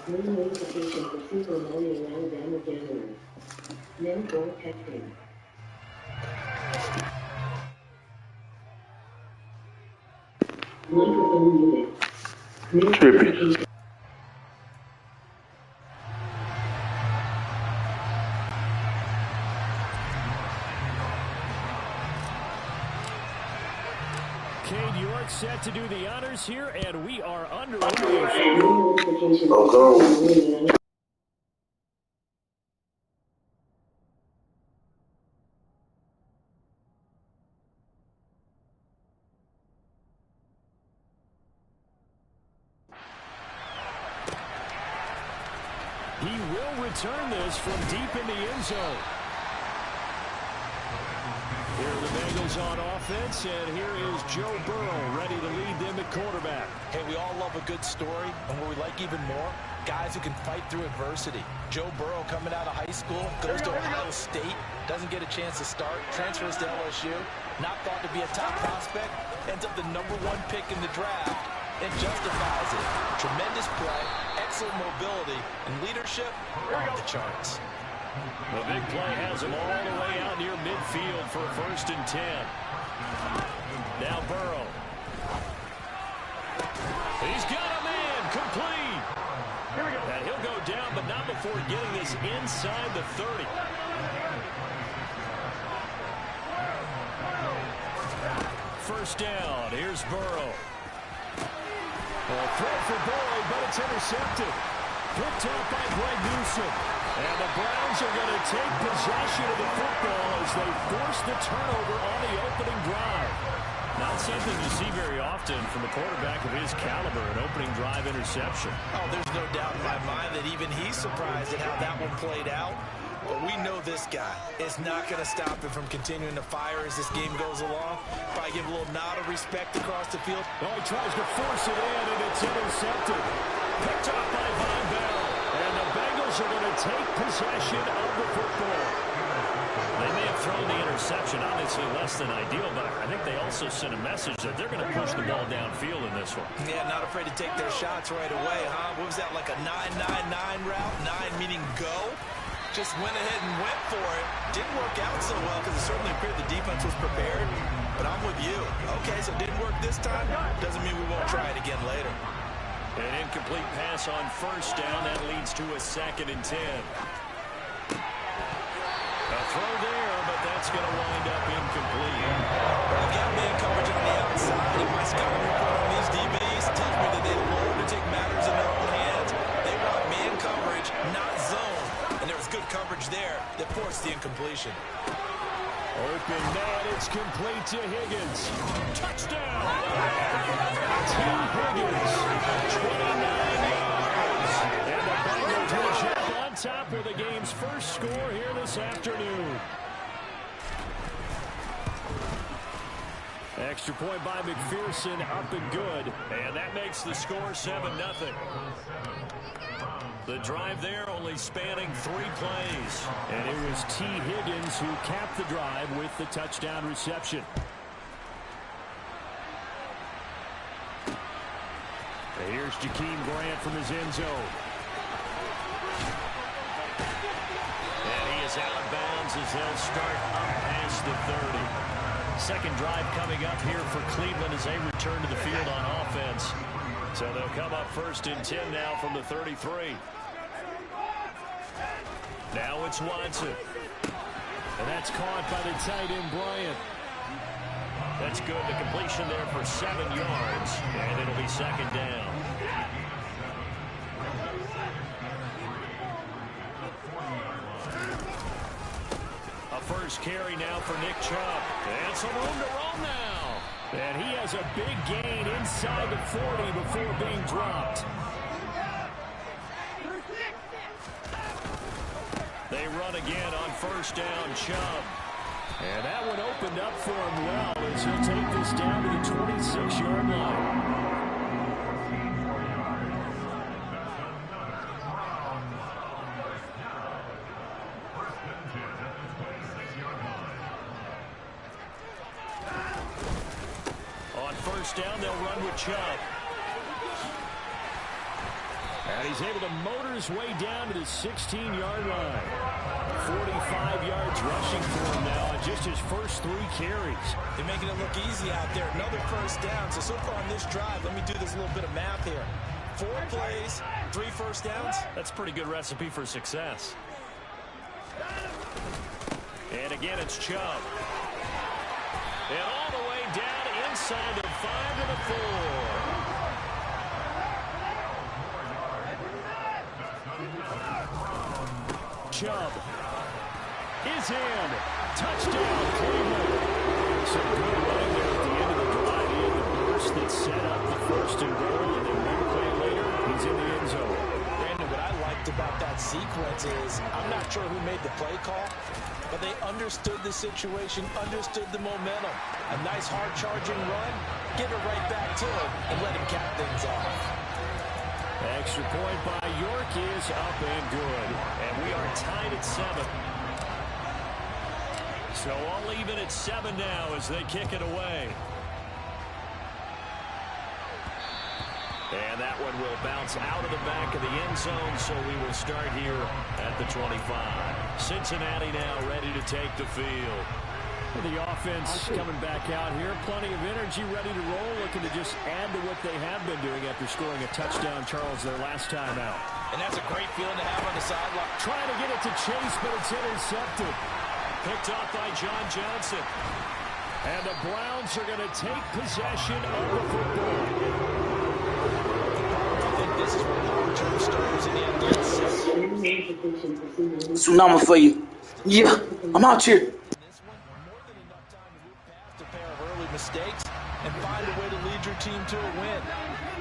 New notification for Super Mario Alabama Gathering. Name testing. Microphone unit. New notification. Cade York set to do the honors here, and we are underway. He will return this from deep in the end zone. Here are the Bengals on offense, and here is Joe Burrow ready to lead them at quarterback. Hey, we all love a good story, and what we like even more, guys who can fight through adversity. Joe Burrow coming out of high school, goes to Ohio State, doesn't get a chance to start, transfers to LSU, not thought to be a top prospect, ends up the #1 pick in the draft, and justifies it. Tremendous play, excellent mobility, and leadership off the charts. The big play has him all the way out near midfield for a 1st and 10. Now Burrow. He's got a man complete. And he'll go down, but not before getting this inside the 30. First down. Here's Burrow. A throw for Burrow, but it's intercepted. Picked up by Greg Newsome. And the Browns are going to take possession of the football as they force the turnover on the opening drive. Not something you see very often from a quarterback of his caliber, an opening drive interception. Oh, there's no doubt in my mind that even he's surprised at how that one played out. But we know this guy is not going to stop him from continuing to fire as this game goes along. Probably give a little nod of respect across the field. Oh, he tries to force it in, and it's intercepted. Picked off by Von Bell. And the Bengals are going to take possession of the football. They may have thrown the interception, obviously less than ideal, but I think they also sent a message that they're going to push the ball downfield in this one. Yeah, not afraid to take their shots right away, huh? What was that, like a 9-9-9 route? 9 meaning go? Just went ahead and went for it. Didn't work out so well because it certainly appeared the defense was prepared. But I'm with you. Okay, so it didn't work this time. Doesn't mean we won't try it again later. An incomplete pass on first down. That leads to a 2nd and 10. A throw there, but that's going to wind up incomplete. Well, I've got man coverage on the outside, and my scouting report on these DBs tells me that they learn to take matters in their own hands. They want man coverage, not zone. And there was good coverage there that forced the incompletion. Open man, it's complete to Higgins. Touchdown! T. Higgins, 29 yards. And the Bengals will jump on top with the game's first score here this afternoon. Extra point by McPherson, up and good. And that makes the score 7-0. The drive there only spanning 3 plays. And it was T. Higgins who capped the drive with the touchdown reception. And here's Jakeem Grant from his end zone. And he is out of bounds as they'll start up past the 30. Second drive coming up here for Cleveland as they return to the field on offense. So they'll come up 1st and 10 now from the 33. Now it's Watson. And that's caught by the tight end, Bryant. That's good. The completion there for 7 yards. And it'll be 2nd down. A first carry now for Nick Chubb. And some room to run now. And he has a big gain inside the 40 before being dropped. They run again on first down, Chubb. And that one opened up for him well as he'll take this down to the 26-yard line. On first down, they'll run with Chubb. And he's able to motor his way down to the 16-yard line. 45 yards rushing for him now on just his first 3 carries. They're making it look easy out there. Another first down. So far on this drive, let me do this little bit of math here. 4 plays, 3 first downs. That's a pretty good recipe for success. And again, it's Chubb. And all the way down inside the 5 to the 4. Chubb is in. Touchdown, Cleveland. Some good running there at the end of the drive. He had the burst that set up the 1st and goal, and then 1 play later, he's in the end zone. Brandon, what I liked about that sequence is I'm not sure who made the play call, but they understood the situation, understood the momentum. A nice hard-charging run, give it right back to him, and let him cap things off. Extra point by York is up and good. And we are tied at 7. So all even at 7 now as they kick it away. And that one will bounce out of the back of the end zone, so we will start here at the 25. Cincinnati now ready to take the field. The offense coming back out here. Plenty of energy, ready to roll, looking to just add to what they have been doing after scoring a touchdown, Charles, their last time out. And that's a great feeling to have on the sideline. Trying to get it to Chase, but it's intercepted. Picked off by John Johnson. And the Browns are going to take possession of the football. I think this is where long-term starters in the NFL. Sunami for you. Yeah, I'm out here. Mistakes and find a way to lead your team to a win.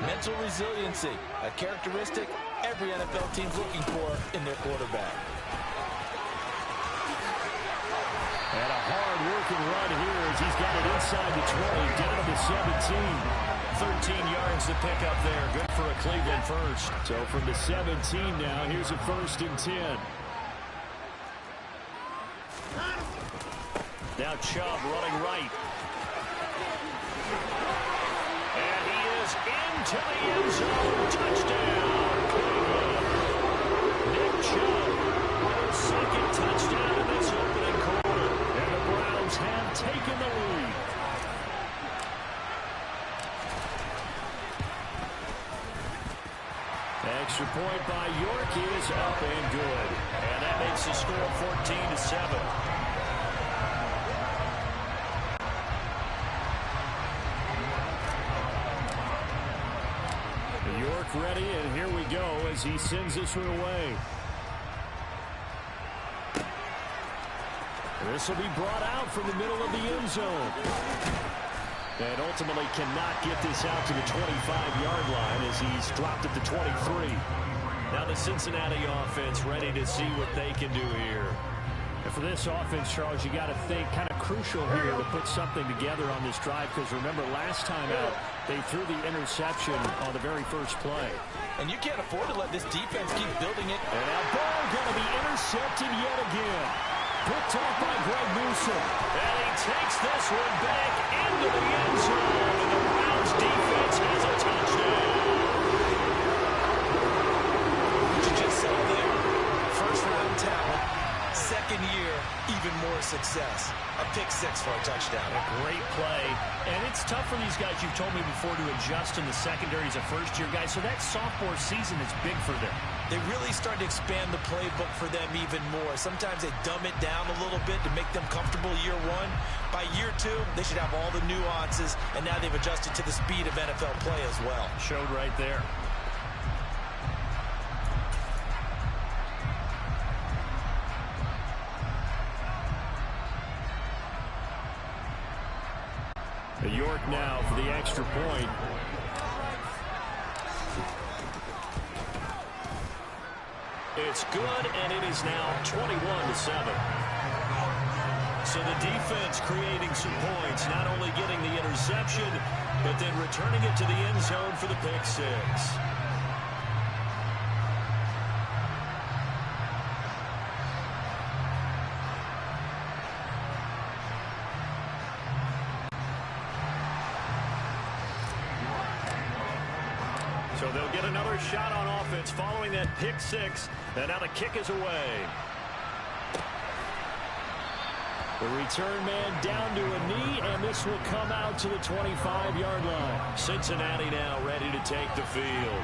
Mental resiliency, a characteristic every NFL team's looking for in their quarterback. And a hard-working run here as he's got it inside the 20, down to the 17. 13 yards to pick up there. Good for a Cleveland first. So from the 17 now, here's a 1st and 10. Now Chubb running right. And he is into the end zone. Touchdown, Cleveland. Nick Chubb with his 2nd touchdown in this opening quarter. And the Browns have taken the lead. Extra point by York is up and good. And that makes the score 14-7. York ready, and here we go as he sends this one away. This will be brought out from the middle of the end zone. And ultimately cannot get this out to the 25-yard line as he's dropped at the 23. Now the Cincinnati offense ready to see what they can do here. And for this offense, Charles, you got to think kind of crucial here to put something together on this drive, because remember last time out they threw the interception on the very first play. And you can't afford to let this defense keep building it. And now ball going to be intercepted yet again. Picked off by Greg Newsom. And he takes this one back into the end zone. And the Browns defense has a touchdown. What you just saw there, first-round talent, second year, even more success. A pick 6 for a touchdown. A great play. And it's tough for these guys, you've told me before, to adjust in the secondary as a first-year guy. So that sophomore season is big for them. They really start to expand the playbook for them even more. Sometimes they dumb it down a little bit to make them comfortable year 1. By year 2, they should have all the nuances, and now they've adjusted to the speed of NFL play as well. Showed right there. York now for the extra point. It's good, and it is now 21-7. So the defense creating some points, not only getting the interception, but then returning it to the end zone for the pick 6. So they'll get another shot on offense following that pick six. And now the kick is away. The return man down to a knee, and this will come out to the 25-yard line. Cincinnati now ready to take the field.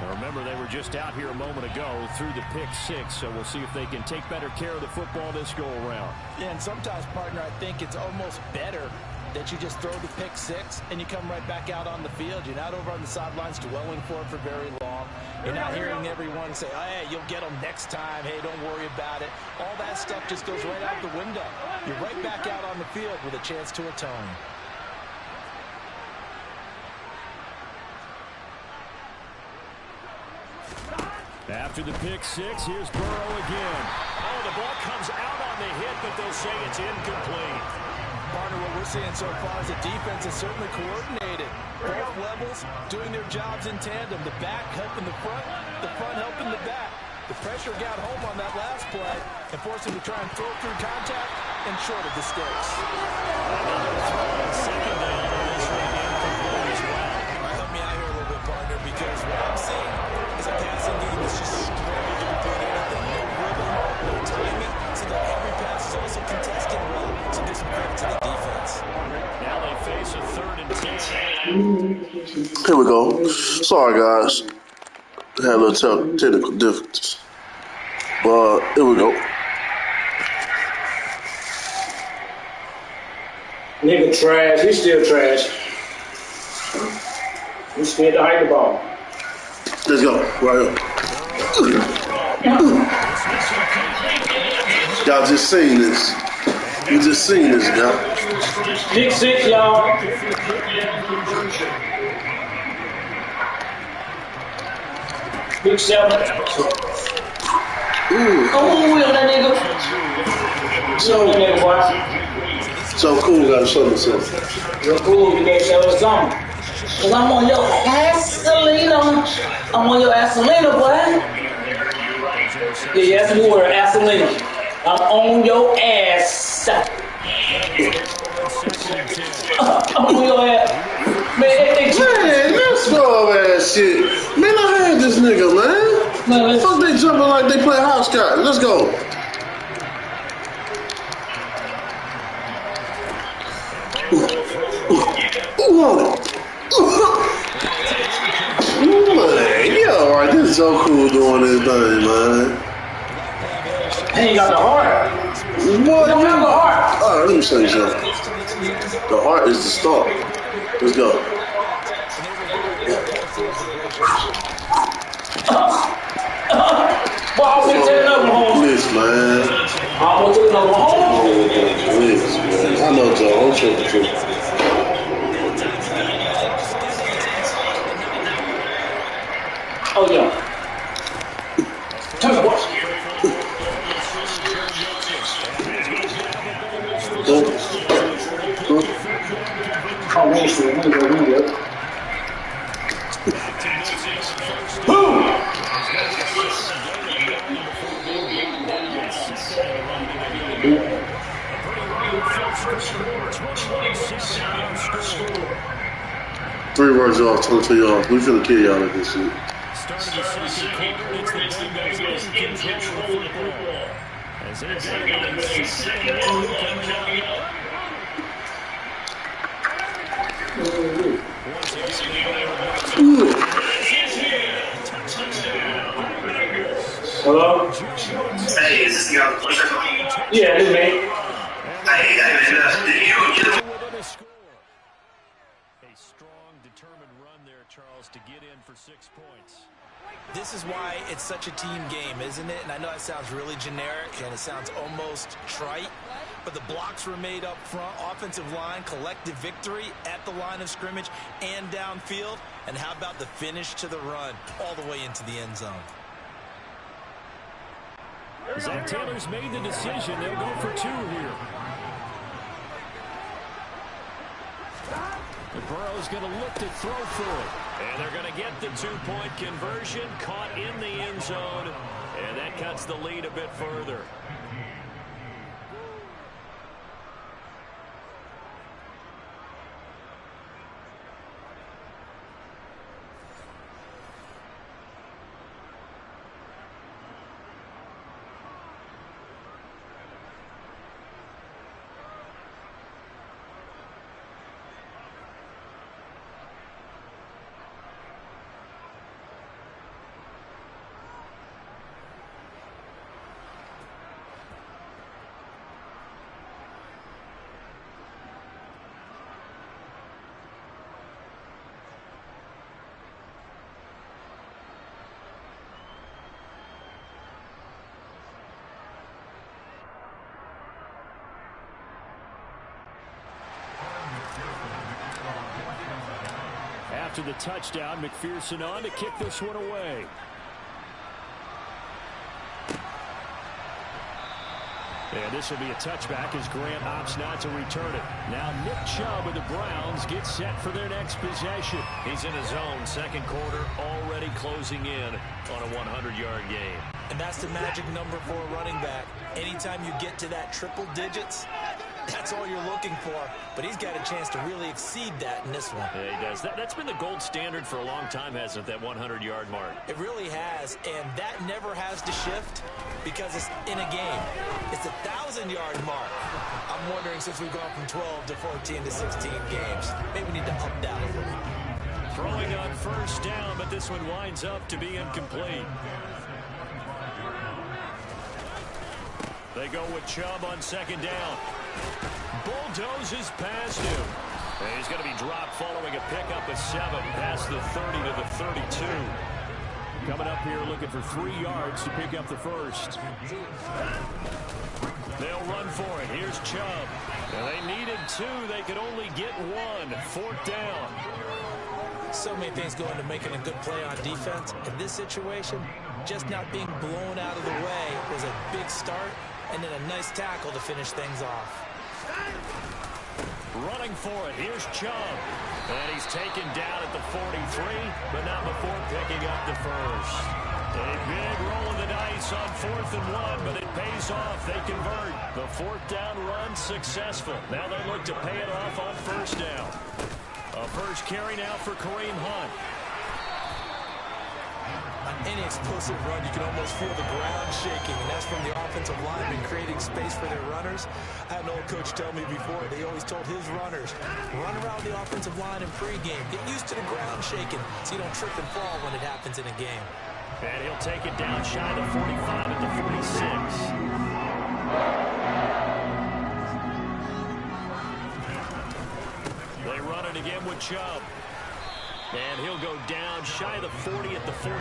Now remember, they were just out here a moment ago through the pick six, so we'll see if they can take better care of the football this go-around. Yeah, and sometimes, partner, I think it's almost better that you just throw the pick six and you come right back out on the field. You're not over on the sidelines dwelling for it for very long. You're not hearing everyone say, oh, hey, you'll get them next time. Hey, don't worry about it. All that stuff just goes right out the window. You're right back out on the field with a chance to atone. After the pick six, here's Burrow again. Oh, the ball comes out on the hit, but they'll say it's incomplete. Partner, what we're seeing so far is the defense is certainly coordinated. Both levels doing their jobs in tandem. The back helping the front helping the back. The pressure got home on that last play and forced him to try and throw through contact and short of the sticks. Second down, and this one incomplete as well. Help me out here a little bit, partner, because what I'm seeing is a passing game that's just struggling to complete anything. No rhythm, no timing, so that every pass is also contested well. So give some credit to the defense. Now they face a 3rd and 10. Here we go. Sorry, guys. Had a little technical difficulties. But here we go. Nigga trash. He's still trash. We scared to hike the ball. Let's go. Right here. Y'all just seen this. You just seen this, y'all. Pick six, y'all. Pick seven. Oh, wheel that nigga. So cool, gotta show me something. Real cool, you gotta show us something. Cause I'm on your ass, Selena. I'm on your ass, Selena, boy. Yeah, that's the word, ass, Selena. I'm on your ass. I'm on your ass. Man, let's go over that shit. Man, I had this nigga, man. Fuck, they jumping like they play hopscotch. Let's go. Who on it? Man, yeah, alright, this is so cool doing this thing, man. He ain't got the heart. What? Don't have the heart. Alright, let me show you something. The heart is the start. Let's go. Well, I'll be taking another one home. Please, man. I'm gonna take another one home. Please, man. I know, Joe. I'm tripping too. Oh, yeah. Tell me what. Oh, wait, so let me go. Boom! Three words off, 22 yards. We finna kill y'all with this shit. Start of the second quarter, it's the Bengals in control of the football. As they get a 6-1 coming up. Hello? Hey, is this the guy with the Yeah, this me. Hey, man, A strong, determined run there, Charles, to get in for 6 points. This is why it's such a team game, isn't it? And I know that sounds really generic and it sounds almost trite, but the blocks were made up front, offensive line, collective victory at the line of scrimmage and downfield. And how about the finish to the run all the way into the end zone? Zach Taylor's made the decision. They'll go for 2 here. The Burrow's going to look to throw for it. And they're going to get the 2-point conversion, caught in the end zone. And that cuts the lead a bit further. after the touchdown. McPherson on to kick this one away. And this will be a touchback as Grant opts not to return it. Now Nick Chubb with the Browns gets set for their next possession. He's in his own second quarter, already closing in on a 100-yard game. And that's the magic number for a running back. Anytime you get to that triple digits, that's all you're looking for. But he's got a chance to really exceed that in this one. Yeah, he does. That's been the gold standard for a long time, hasn't it, that 100-yard mark? It really has, and that never has to shift because it's in a game. It's a 1,000-yard mark. I'm wondering, since we've gone from 12 to 14 to 16 games, maybe we need to up that a little. Throwing on first down, but this one winds up to be incomplete. They go with Chubb on second down. Bulldozes past him. And he's going to be dropped following a pickup of 7 past the 30 to the 32. Coming up here looking for 3 yards to pick up the first. They'll run for it. Here's Chubb. And they needed 2. They could only get 1. 4th down. So many things go into making a good play on defense. In this situation, just not being blown out of the way was a big start, and then a nice tackle to finish things off. Running for it. Here's Chubb. And he's taken down at the 43, but not before picking up the first. A big roll of the dice on 4th and 1, but it pays off. They convert. The 4th down run successful. Now they look to pay it off on first down. A first carry now for Kareem Hunt. On any explosive run, you can almost feel the ground shaking, and that's from the offensive linemen creating space for their runners. I had an old coach tell me before, they always told his runners, run around the offensive line in pregame. Get used to the ground shaking so you don't trip and fall when it happens in a game. And he'll take it down shy of the 45 at the 46. They run it again with Chubb. And he'll go down shy of the 40 at the 41.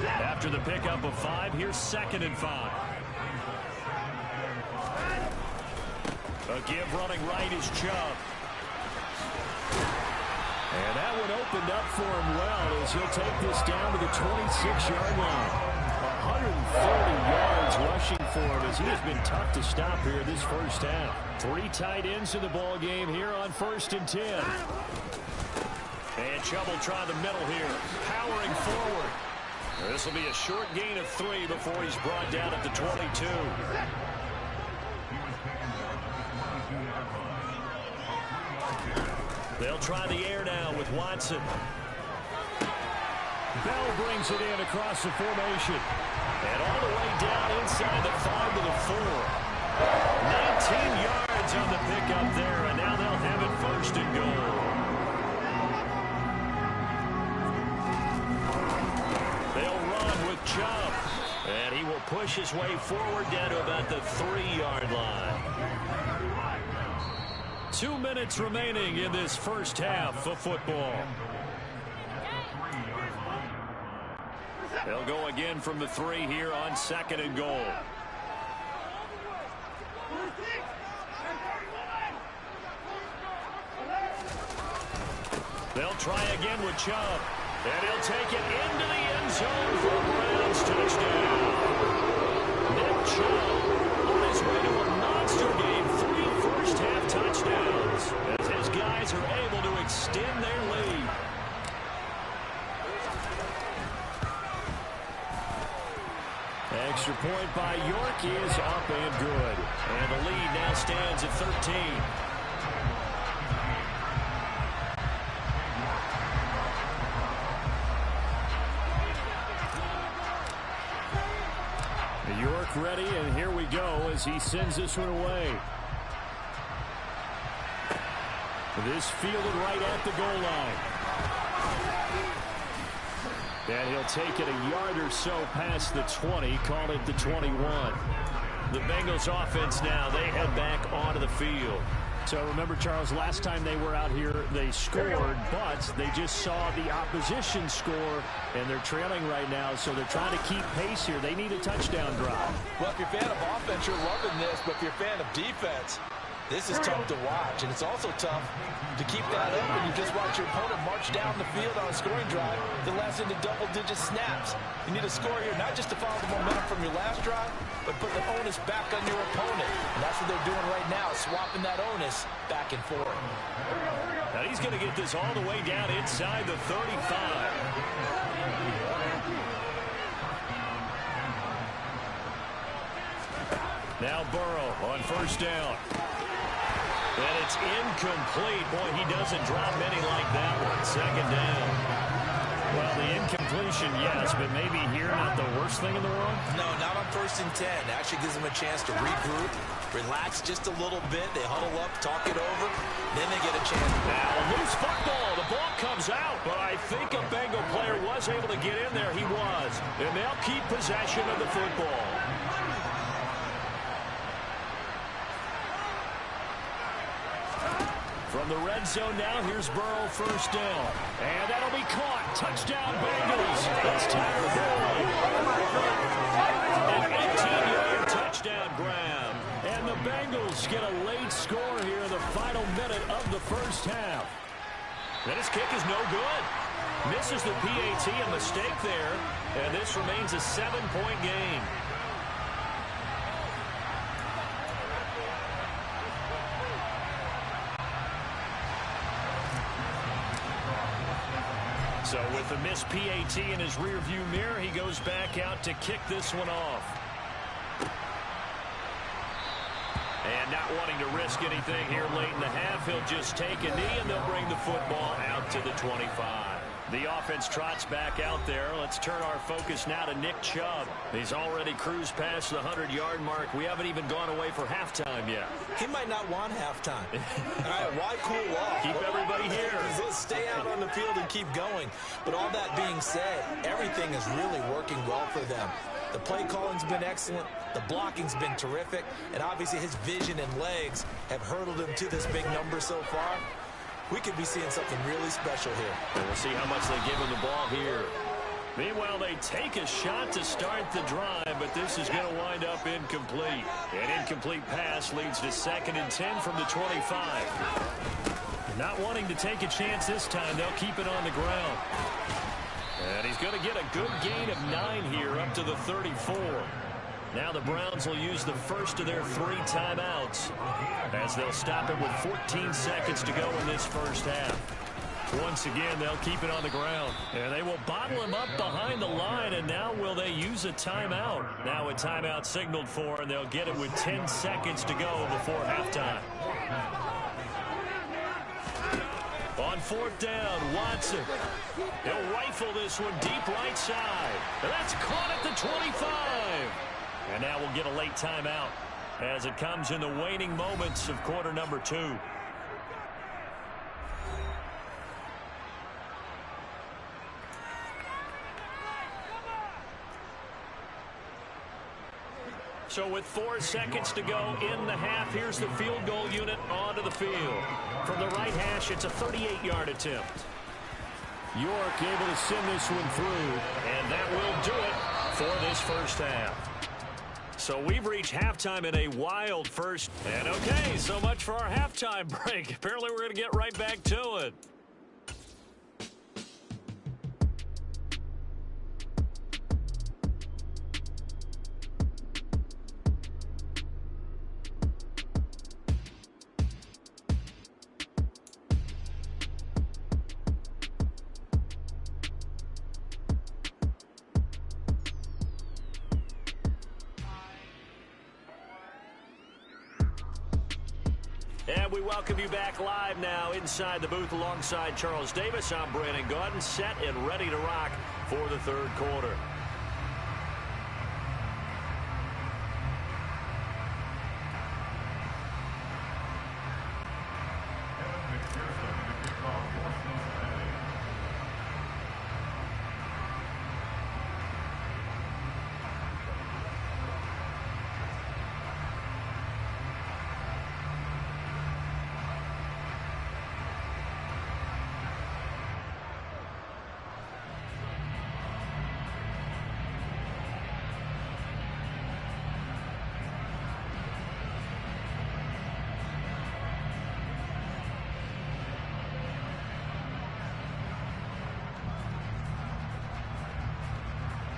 After the pickup of 5, here's 2nd and 5. A give running right is Chubb. And that one opened up for him well as he'll take this down to the 26-yard line. 140 yards rushing for him as he has been tough to stop here this first half. 3 tight ends in the ball game here on 1st and 10. And Chubb will try the middle here, powering forward. This will be a short gain of 3 before he's brought down at the 22. They'll try the air now with Watson. Bell brings it in across the formation. And all the way down inside the 5 to the 4. 19 yards on the pickup there, and now they'll have it 1st and goal. They'll run with Chubb. And he will push his way forward down to about the 3-yard line. 2 minutes remaining in this first half of football. They'll go again from the 3 here on 2nd and goal. They'll try again with Chubb. And he'll take it into the end zone for a Browns touchdown. Nick Chubb on his way to a monster game. 3 first-half touchdowns as his guys are able to extend their lead. Extra point by York is up and good. And the lead now stands at 13. York ready, and here we go as he sends this one away. This fielded right at the goal line. And he'll take it a yard or so past the 20, call it the 21. The Bengals offense now, they head back onto the field. So remember, Charles, last time they were out here, they scored, but they just saw the opposition score, and they're trailing right now, so they're trying to keep pace here. They need a touchdown drive. Well, if you're a fan of offense, you're loving this, but if you're a fan of defense, This is tough to watch, and it's also tough to keep that up when you just watch your opponent march down the field on a scoring drive that lasts into double-digit snaps. You need a score here, not just to follow the momentum from your last drive, but put the onus back on your opponent. And that's what they're doing right now, swapping that onus back and forth. Now he's going to get this all the way down inside the 35. Now Burrow on first down. And it's incomplete. Boy, he doesn't drop many like that one. Second down. Well, the incompletion, yes, but maybe here not the worst thing in the world? No, not on 1st and 10. Actually gives them a chance to regroup, relax just a little bit. They huddle up, talk it over, then they get a chance. Now, loose football. The ball comes out, but I think a Bengal player was able to get in there. He was. And they'll keep possession of the football. From the red zone now, here's Burrow, first down. And that'll be caught. Touchdown, Bengals. It's Tyler Boyd. An 18-yard touchdown grab. And the Bengals get a late score here in the final minute of the first half. And his kick is no good. Misses the PAT, a mistake there. And this remains a 7-point game. So with the missed PAT in his rearview mirror, he goes back out to kick this one off. And not wanting to risk anything here late in the half, he'll just take a knee and they'll bring the football out to the 25. The offense trots back out there. Let's turn our focus now to Nick Chubb. He's already cruised past the 100-yard mark. We haven't even gone away for halftime yet. He might not want halftime. All right, why cool off? Keep everybody here. Stay out on the field and keep going. But all that being said, everything is really working well for them. The play calling's been excellent. The blocking's been terrific. And obviously his vision and legs have hurdled him to this big number so far. We could be seeing something really special here. And we'll see how much they give him the ball here. Meanwhile, they take a shot to start the drive, but this is going to wind up incomplete. An incomplete pass leads to 2nd and 10 from the 25. Not wanting to take a chance this time, they'll keep it on the ground. And he's going to get a good gain of 9 here up to the 34. Now the Browns will use the first of their 3 timeouts as they'll stop it with 14 seconds to go in this first half. Once again, they'll keep it on the ground. And they will bottle him up behind the line, and now will they use a timeout? Now a timeout signaled for, and they'll get it with 10 seconds to go before halftime. On 4th down, Watson. He'll rifle this one deep right side. And that's caught at the 25. And now we'll get a late timeout as it comes in the waning moments of quarter number 2. So with 4 seconds to go in the half, here's the field goal unit onto the field. From the right hash, it's a 38-yard attempt. York able to send this one through, and that will do it for this first half. So we've reached halftime in a wild first. And okay, so much for our halftime break. Apparently we're going to get right back to it. And we welcome you back live now inside the booth alongside Charles Davis. I'm Brandon Gaudin, set and ready to rock for the third quarter.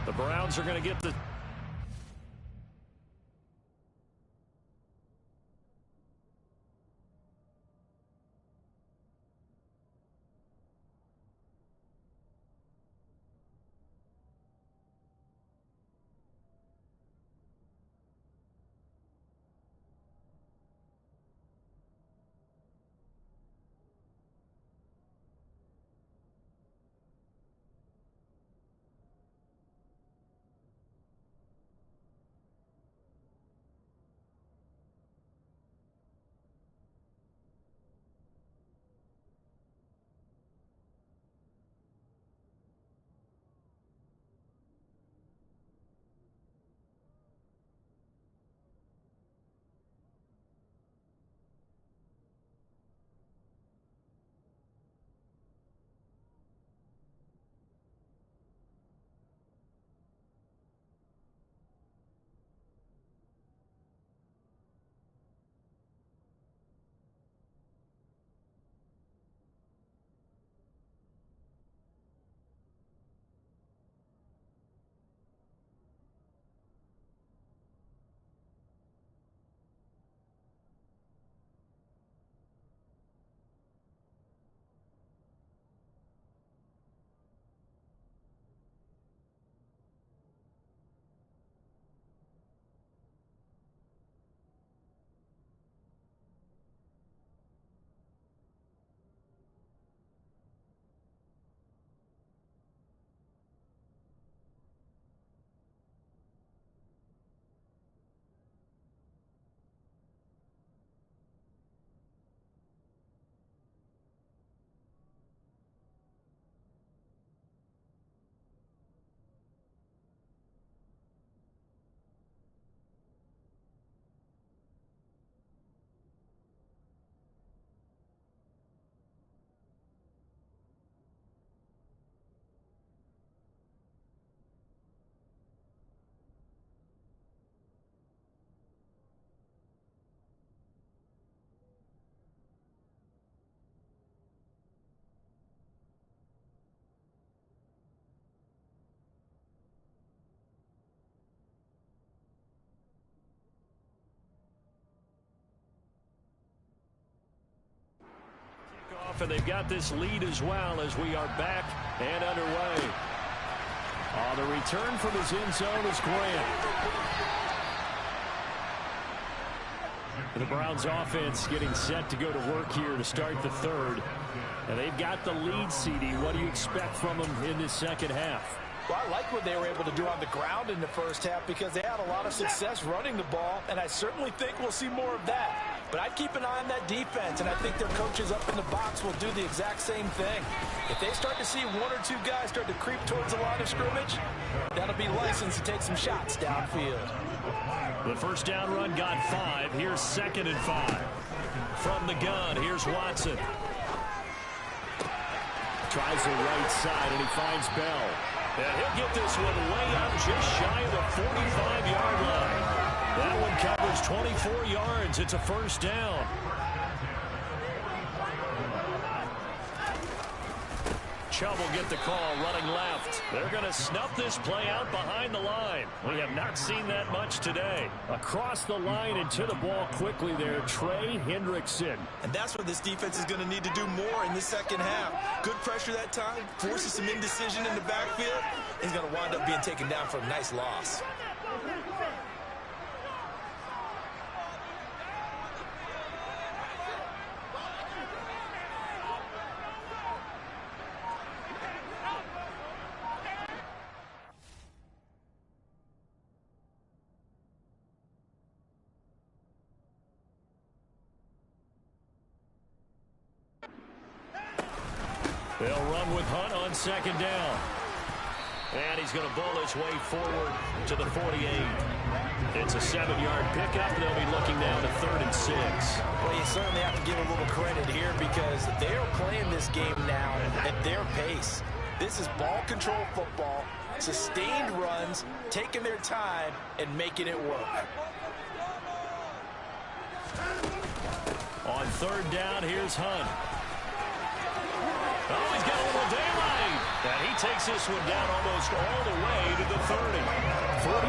The Browns are going to get the... And they've got this lead as well as we are back and underway. The return from his end zone is Grant. The Browns offense getting set to go to work here to start the third. And they've got the lead, CD. What do you expect from them in this second half? Well, I like what they were able to do on the ground in the first half because they had a lot of success running the ball, and I certainly think we'll see more of that. But I'd keep an eye on that defense, and I think their coaches up in the box will do the exact same thing. If they start to see one or two guys start to creep towards the line of scrimmage, that'll be license to take some shots downfield. The first down run got 5. Here's 2nd and 5. From the gun, here's Watson. Tries the right side, and he finds Bell. And he'll get this one way out just shy of the 45-yard line. That one covers 24 yards. It's a first down. Chubb will get the call running left. They're going to snuff this play out behind the line. We have not seen that much today. Across the line and to the ball quickly there, Trey Hendrickson. And that's what this defense is going to need to do more in the second half. Good pressure that time, forces some indecision in the backfield. He's going to wind up being taken down for a nice loss. They'll run with Hunt on 2nd down. And he's going to bowl his way forward to the 48. It's a 7-yard pickup. They'll be looking down to 3rd and 6. Well, you certainly have to give a little credit here because they're playing this game now at their pace. This is ball control football, sustained runs, taking their time, and making it work. On 3rd down, here's Hunt. Oh, he's got a little daylight. And he takes this one down almost all the way to the 30.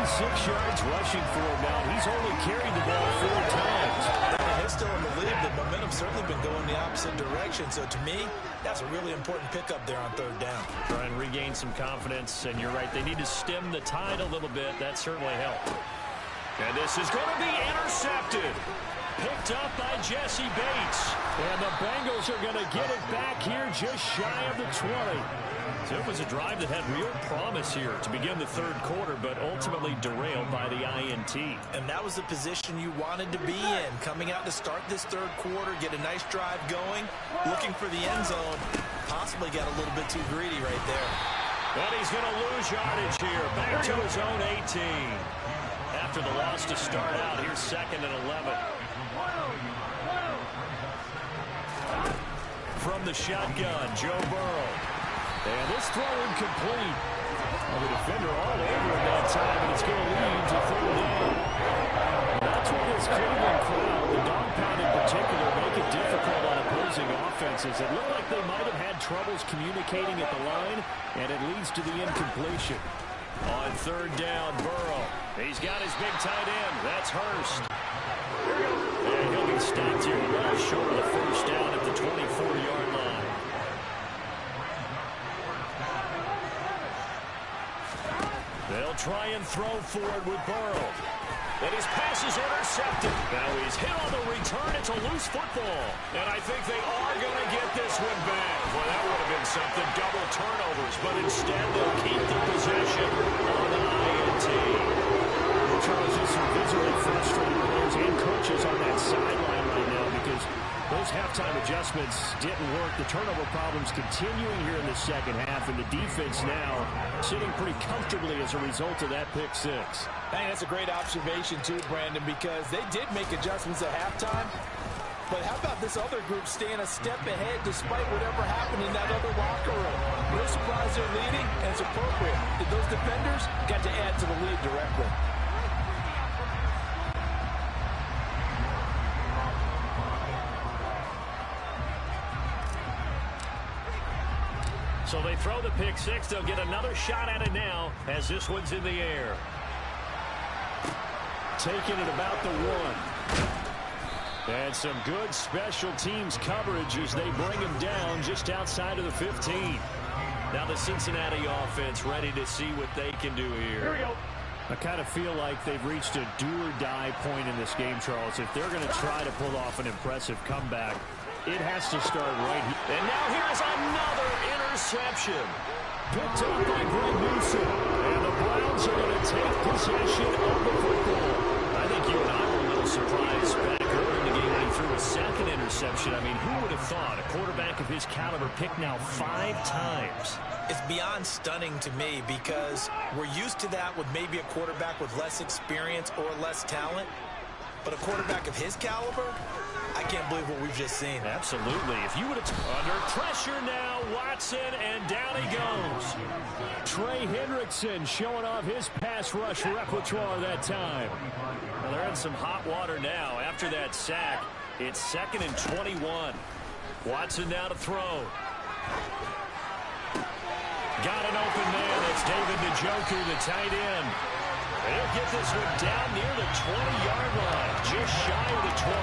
26 yards rushing for him now. He's only carried the ball 4 times. And he's still in the lead. The momentum's certainly been going the opposite direction. So to me, that's a really important pickup there on 3rd down. Try and regain some confidence. And you're right, they need to stem the tide a little bit. That certainly helped. And this is going to be intercepted. Picked up by Jesse Bates. And the Bengals are going to get it back here just shy of the 20. So it was a drive that had real promise here to begin the 3rd quarter, but ultimately derailed by the INT. And that was the position you wanted to be in. Coming out to start this 3rd quarter, get a nice drive going, looking for the end zone. Possibly got a little bit too greedy right there. But he's going to lose yardage here. Back to his own 18. After the loss to start out, here's 2nd and 11. From the shotgun, Joe Burrow. And this throw incomplete. Well, the defender all over him that time, and it's going to lead to 3rd down. That's what this Cleveland crowd, the dog pound in particular, make it difficult on opposing offenses. It looked like they might have had troubles communicating at the line, and it leads to the incompletion. On 3rd down, Burrow. He's got his big tight end. That's Hurst. And he'll be stopped here well short of the 1st down at the 24-yard line. They'll try and throw forward with Burrow. And his pass is intercepted. Now he's hit on the return. It's a loose football. And I think they are going to get this one back. Well, that would have been something. Double turnovers. But instead, they'll keep the possession on the INT. Charles, there's some visibly frustrated players and coaches on that sideline right now because those halftime adjustments didn't work. The turnover problems continuing here in the 2nd half, and the defense now sitting pretty comfortably as a result of that pick 6. Hey, that's a great observation too, Brandon, because they did make adjustments at halftime. But how about this other group staying a step ahead despite whatever happened in that other locker room? No surprise they're leading, and it's appropriate. Those defenders got to add to the lead directly. So they throw the pick 6. They'll get another shot at it now as this one's in the air. Taking it about the 1. And some good special teams coverage as they bring him down just outside of the 15. Now the Cincinnati offense ready to see what they can do here. Here we go. I kind of feel like they've reached a do-or-die point in this game, Charles. If they're going to try to pull off an impressive comeback, it has to start right here. And now here's another interception. Picked up by Greg Newsom. And the Browns are going to take possession of the football. I think you and I were a little surprised back early in the game when he threw a 2nd interception. I mean, who would have thought a quarterback of his caliber picked now 5 times? It's beyond stunning to me because we're used to that with maybe a quarterback with less experience or less talent. But a quarterback of his caliber, I can't believe what we've just seen. Absolutely. If you would have under pressure now, Watson, and down he goes. Trey Hendrickson showing off his pass rush repertoire that time. Well, they're in some hot water now. After that sack, it's 2nd and 21. Watson now to throw. Got an open man. That's David Njoku, the tight end. He'll get this one down near the 20-yard line, just shy of the 20.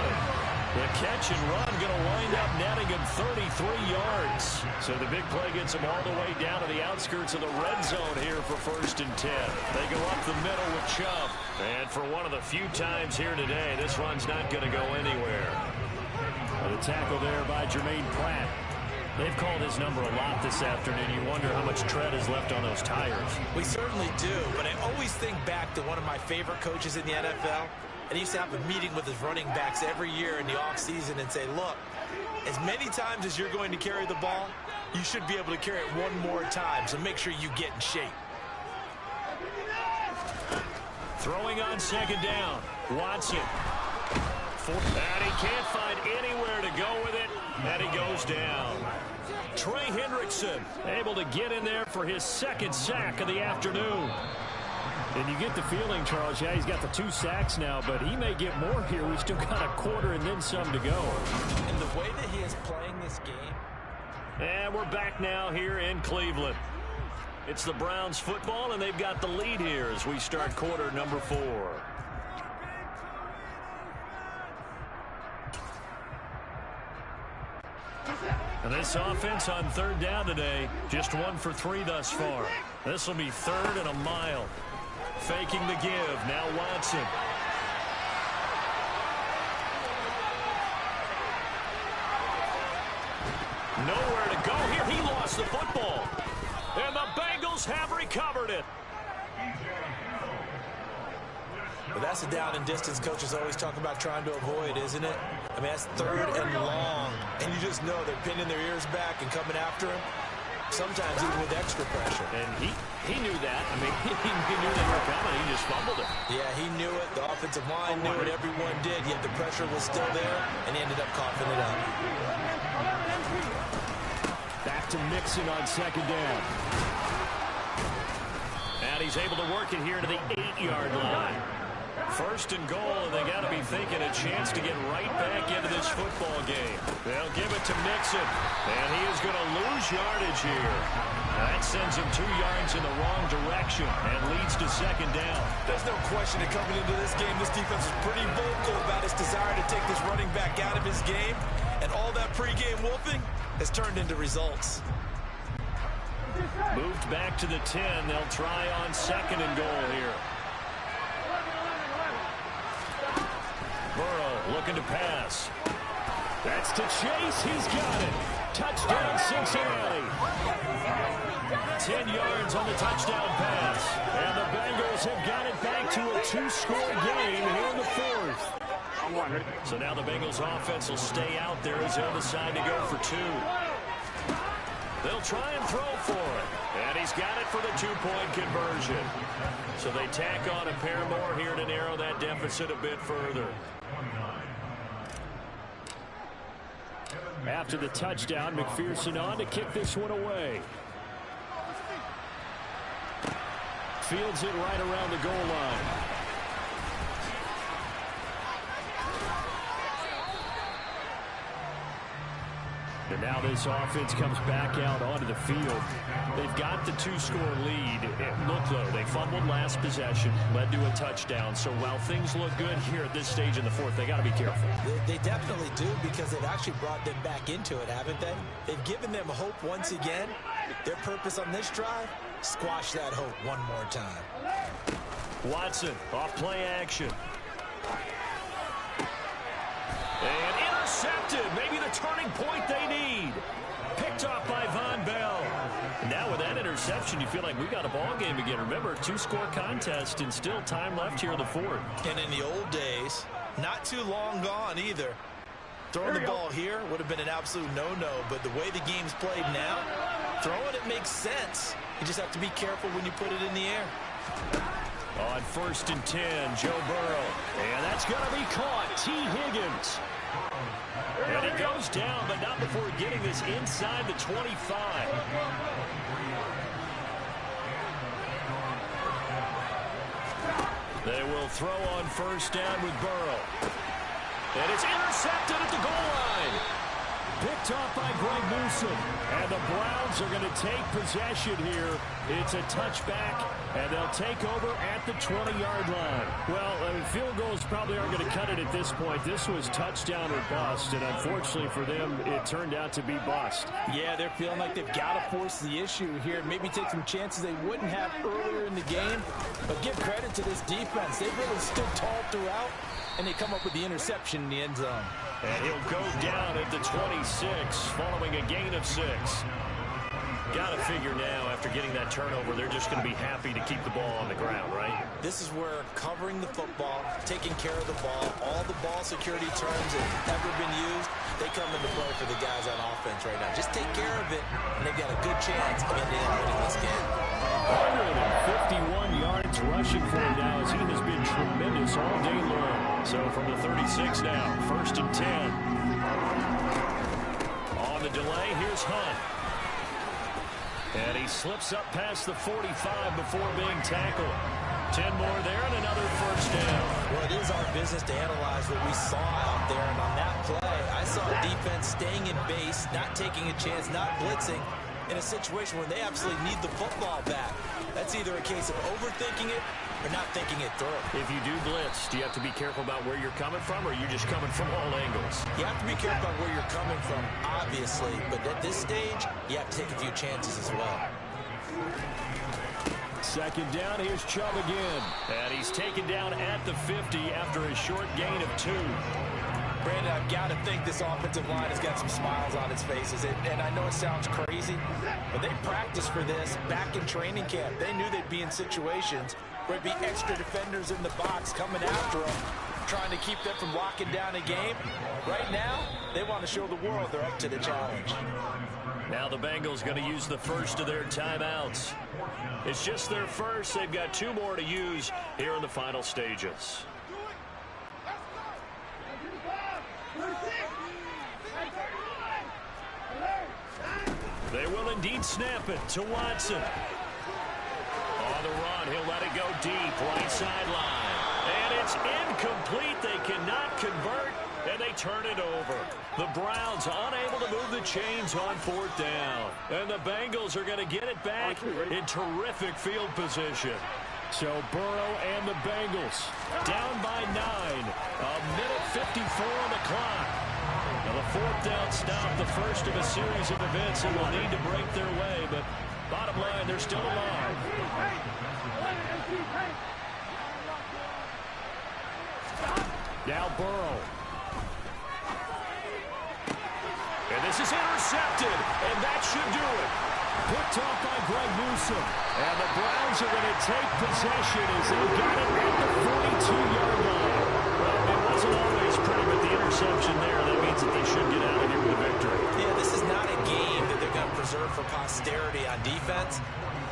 The catch and run going to wind up netting him 33 yards. So the big play gets him all the way down to the outskirts of the red zone here for 1st and 10. They go up the middle with Chubb. And for one of the few times here today, this run's not going to go anywhere. And a tackle there by Jermaine Pratt. They've called his number a lot this afternoon. You wonder how much tread is left on those tires. We certainly do, but I always think back to one of my favorite coaches in the NFL. And he used to have a meeting with his running backs every year in the offseason and say, look, as many times as you're going to carry the ball, you should be able to carry it one more time, so make sure you get in shape. Throwing on 2nd down, Watson. And he can't find anywhere to go with it, and he goes down. Trey Hendrickson able to get in there for his 2nd sack of the afternoon. And you get the feeling, Charles, yeah, he's got the 2 sacks now, but he may get more here. We've still got a quarter and then some to go. And the way that he is playing this game. And we're back now here in Cleveland. It's the Browns football, and they've got the lead here as we start quarter number 4. And this offense on 3rd down today, just 1 for 3 thus far. This will be 3rd and a mile. Faking the give. Now Watson. Nowhere to go here. He lost the football. And the Bengals have recovered it. Well, that's a down and distance coaches always talk about trying to avoid, isn't it? I mean, that's 3rd and long. And you just know they're pinning their ears back and coming after him. Sometimes even with extra pressure. And he knew that. I mean, he knew they were coming. He just fumbled it. Yeah, he knew it. The offensive line knew it. Everyone did. Yet the pressure was still there, and he ended up coughing it up. Back to Mixon on 2nd down. And he's able to work it here to the 8-yard line. 1st and goal, and they got to be thinking a chance to get right back into this football game. They'll give it to Mixon, and he is going to lose yardage here. That sends him 2 yards in the wrong direction and leads to 2nd down. There's no question that coming into this game, this defense is pretty vocal about its desire to take this running back out of his game, and all that pregame wolfing has turned into results. Moved back to the 10. They'll try on 2nd and goal here. Burrow looking to pass. That's to Chase. He's got it. Touchdown, Cincinnati. 10 yards on the touchdown pass. And the Bengals have got it back to a 2-score game here in the 4th. So now the Bengals offense will stay out there as they'll decide to go for 2. They'll try and throw for it. And he's got it for the 2-point conversion. So they tack on a pair more here to narrow that deficit a bit further. After the touchdown, McPherson on to kick this one away. Fields it right around the goal line. And now this offense comes back out onto the field. They've got the 2-score lead. Look, though, they fumbled last possession, led to a touchdown. So while things look good here at this stage in the 4th, they got to be careful. They definitely do, because they've actually brought them back into it, haven't they? They've given them hope once again. Their purpose on this drive, squash that hope one more time. Watson, off play action. And intercepted. Maybe the turning point they need. Picked off by Von Bell. Now with that interception, you feel like we got a ball game again. Remember, 2-score contest and still time left here in the 4th. And in the old days, not too long gone either. Throwing the ball here would have been an absolute no-no, but the way the game's played now, throwing it makes sense. You just have to be careful when you put it in the air. On 1st and 10, Joe Burrow. And that's going to be caught. T. Higgins. And he goes down, but not before getting this inside the 25. They will throw on 1st down with Burrow. And it's intercepted at the goal line. Picked off by Greg Newsome. And the Browns are going to take possession here. It's a touchback, and they'll take over at the 20-yard line. Well, field goals probably aren't going to cut it at this point. This was touchdown or bust, and unfortunately for them, it turned out to be bust. Yeah, they're feeling like they've got to force the issue here. Maybe take some chances they wouldn't have earlier in the game. But give credit to this defense. They've really stood tall throughout, and they come up with the interception in the end zone. And he'll go down at the 26, following a gain of 6. Got to figure now, after getting that turnover, they're just going to be happy to keep the ball on the ground, right? This is where covering the football, taking care of the ball, all the ball security terms that have ever been used, they come into play for the guys on offense right now. Just take care of it, and they've got a good chance of ending up winning this game. 151 yards rushing for him now, as he has been tremendous all day long. So from the 36 now, 1st and 10. On the delay, here's Hunt. And he slips up past the 45 before being tackled. 10 more there and another 1st down. Well, it is our business to analyze what we saw out there. And on that play, I saw defense staying in base, not taking a chance, not blitzing. in a situation where they absolutely need the football back. That's either a case of overthinking it or not thinking it through. If you do blitz, do you have to be careful about where you're coming from, or are you just coming from all angles? You have to be careful about where you're coming from, obviously, but at this stage, you have to take a few chances as well. Second down, here's Chubb again. And he's taken down at the 50 after a short gain of 2. Brandon, I've got to think this offensive line has got some smiles on its faces. And I know it sounds crazy, but they practiced for this back in training camp. They knew they'd be in situations where it'd be extra defenders in the box coming after them, trying to keep them from locking down a game. Right now, they want to show the world they're up to the challenge. Now the Bengals going to use the first of their timeouts. It's just their first. They've got 2 more to use here in the final stages. They will indeed snap it to Watson. On the run, he'll let it go deep, right sideline. And it's incomplete. They cannot convert, and they turn it over. The Browns unable to move the chains on 4th down. And the Bengals are going to get it back in terrific field position. So Burrow and the Bengals down by 9. A minute 54 on the clock. Now the 4th down stop, the first of a series of events that will need to break their way. But bottom line, they're still alive. Now Burrow. And this is intercepted, and that should do it. Picked off by Greg Newsome. And the Browns are going to take possession as they got it at the 42-yard line. Well, it wasn't always pretty, but the interception there, that means that they should get out of here with a victory. Yeah, this is not a game that they're going to preserve for posterity on defense,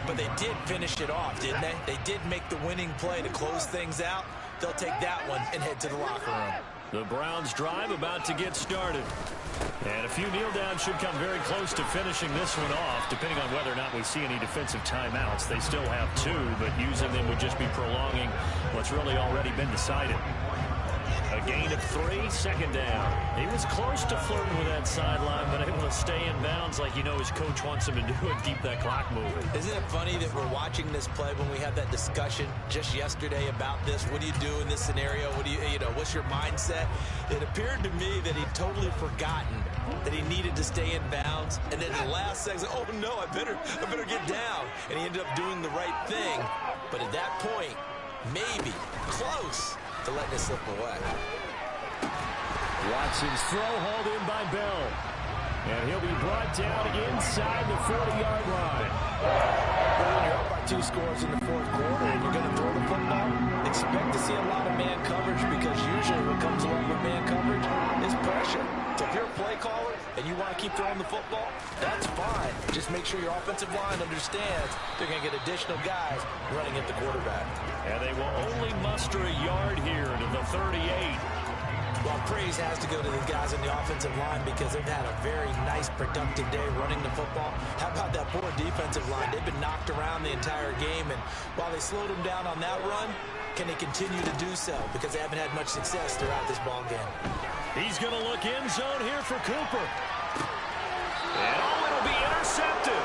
but they did finish it off, didn't they? They did make the winning play to close things out. They'll take that one and head to the locker room. The Browns drive about to get started. And a few kneel downs should come very close to finishing this one off, depending on whether or not we see any defensive timeouts. They still have 2, but using them would just be prolonging what's really already been decided. A gain of 3, second down. He was close to flirting with that sideline, but able to stay in bounds like you know his coach wants him to do and keep that clock moving. Isn't it funny that we're watching this play when we had that discussion just yesterday about this? What do you do in this scenario? What do you know, what's your mindset? It appeared to me that he'd totally forgotten that he needed to stay in bounds, and then in the last second, oh no, I better get down. And he ended up doing the right thing. But at that point, maybe close to letting it slip away. Watson's throw hauled in by Bell. And he'll be brought down inside the 40-yard line. Well, when you're up by 2 scores in the 4th quarter and you're going to throw the football, expect to see a lot of man coverage, because usually what comes along with man coverage is pressure. So if you're a play caller and you want to keep throwing the football, that's fine. Just make sure your offensive line understands they're going to get additional guys running at the quarterback. And they will only muster a yard here to the 38. Well, praise has to go to the guys on the offensive line because they've had a very nice, productive day running the football. How about that poor defensive line? They've been knocked around the entire game, and while they slowed them down on that run, can they continue to do so? Because they haven't had much success throughout this ball game. He's going to look end zone here for Cooper. And it'll be intercepted.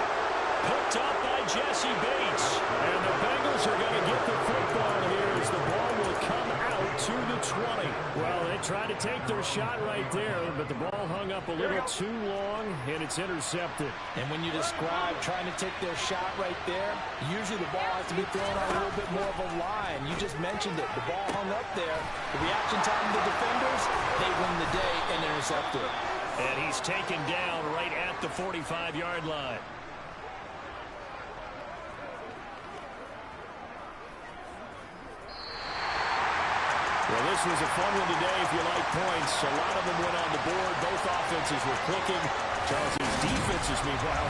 Picked up by Jesse Bates. And the Bengals are going to get the football here as the ball will come out to the 20. Well, they tried to take their shot right there, but the ball hung up a little too long, and it's intercepted. And when you describe trying to take their shot right there, usually the ball has to be thrown on a little bit more of a line. You just mentioned it. The ball hung up there. The reaction time of the defenders, they win the day and intercept it. And he's taken down right at the 45-yard line. Well, this was a fun one today if you like points. A lot of them went on the board. Both offenses were clicking. Charles's defenses, meanwhile,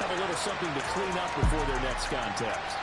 have a little something to clean up before their next contest.